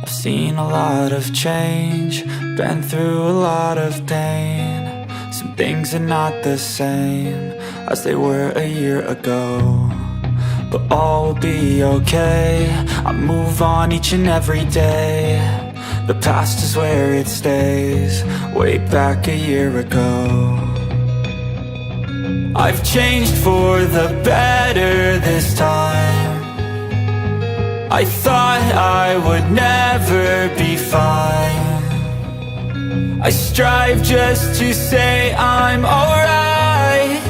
I've seen a lot of change, been through a lot of pain. Some things are not the same as they were a year ago, but all will be okay. I move on each and every day. The past is where it stays, way back a year ago. I've changed for the better this time. I thought I would never be fine. I strive just to say I'm alright,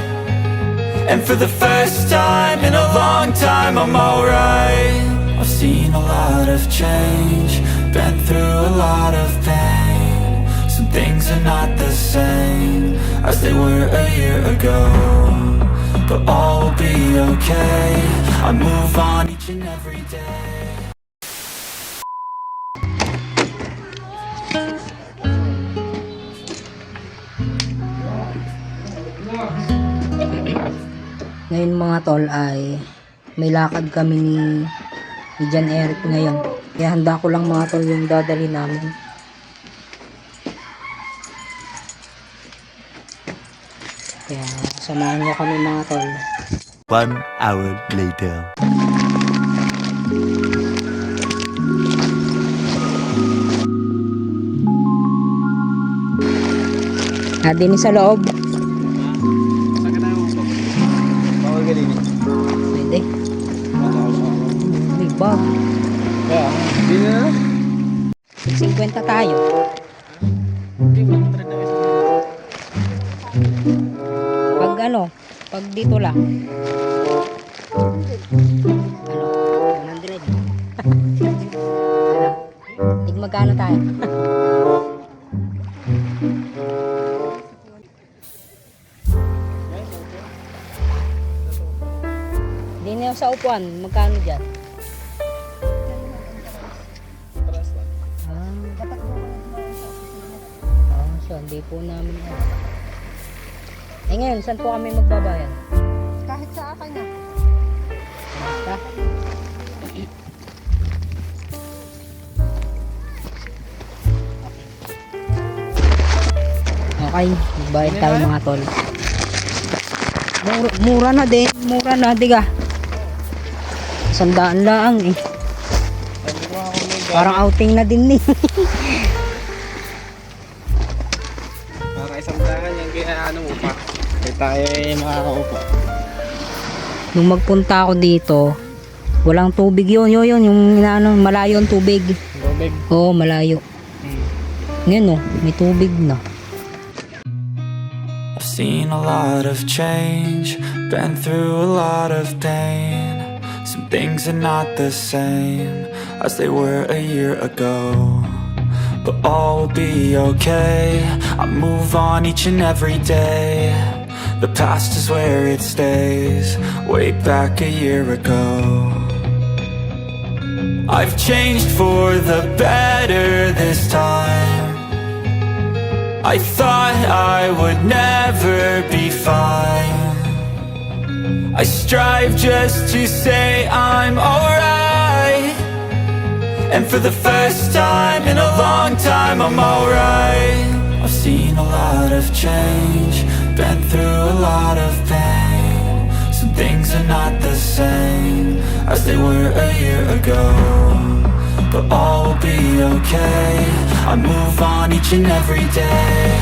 and for the first time in a long time I'm alright. I've seen a lot of change, been through a lot of pain. Some things are not the same as they were a year ago, but all will be okay. I move on each and every day. Ngayon mga tol ay may lakad kami ni John Eric ngayon. Kaya handa ko lang mga tol yung dadali namin. Kaya samahan niyo kami mga tol. 1 hour later. Din sa loob. Pwede. Big bag. Kaya, hindi na. 50 tayo. Pag ano, pag dito lang. Ano, 100. Ano, tig magkano tayo? Hindi na sa upuan, magkano dyan? So hindi po namin ngayon, saan po kami magbabayan? Kahit sa akin na. Basta. Okay, magbayad tayo mga tol. Mura na din, diga. 100 lang eh. Parang outing na din eh. Para isang tangan yung kaya mo pa. Kaya tayo ay makakaupo. Nung magpunta ako dito, walang tubig yun, yung malayo ang tubig. Tubig. Oo, malayo. Ngayon may tubig na. I've seen a lot of change, been through a lot of pain. Some things are not the same as they were a year ago, but all will be okay. I move on each and every day. The past is where it stays, way back a year ago. I've changed for the better this time. I thought I would never be fine. I strive just to say I'm alright, and for the first time in a long time I'm alright. I've seen a lot of change, been through a lot of pain. Some things are not the same as they were a year ago, but all will be okay. I move on each and every day.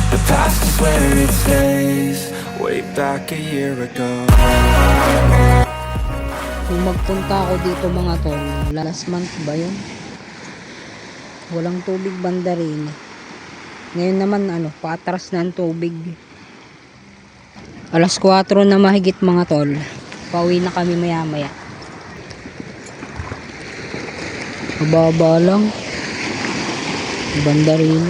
The past is where it stays, way back a year ago. Kung magpunta ako dito mga tol, last month ba yun? Walang tubig banda rin. Ngayon naman paatras na ang tubig. Alas 4 na mahigit mga tol. Pauwi na kami maya maya. Mababa lang. Banda rin.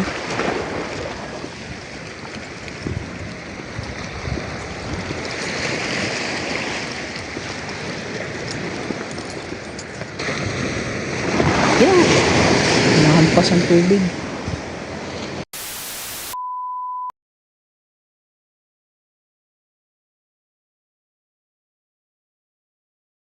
Yan. Nahampas ang tubig.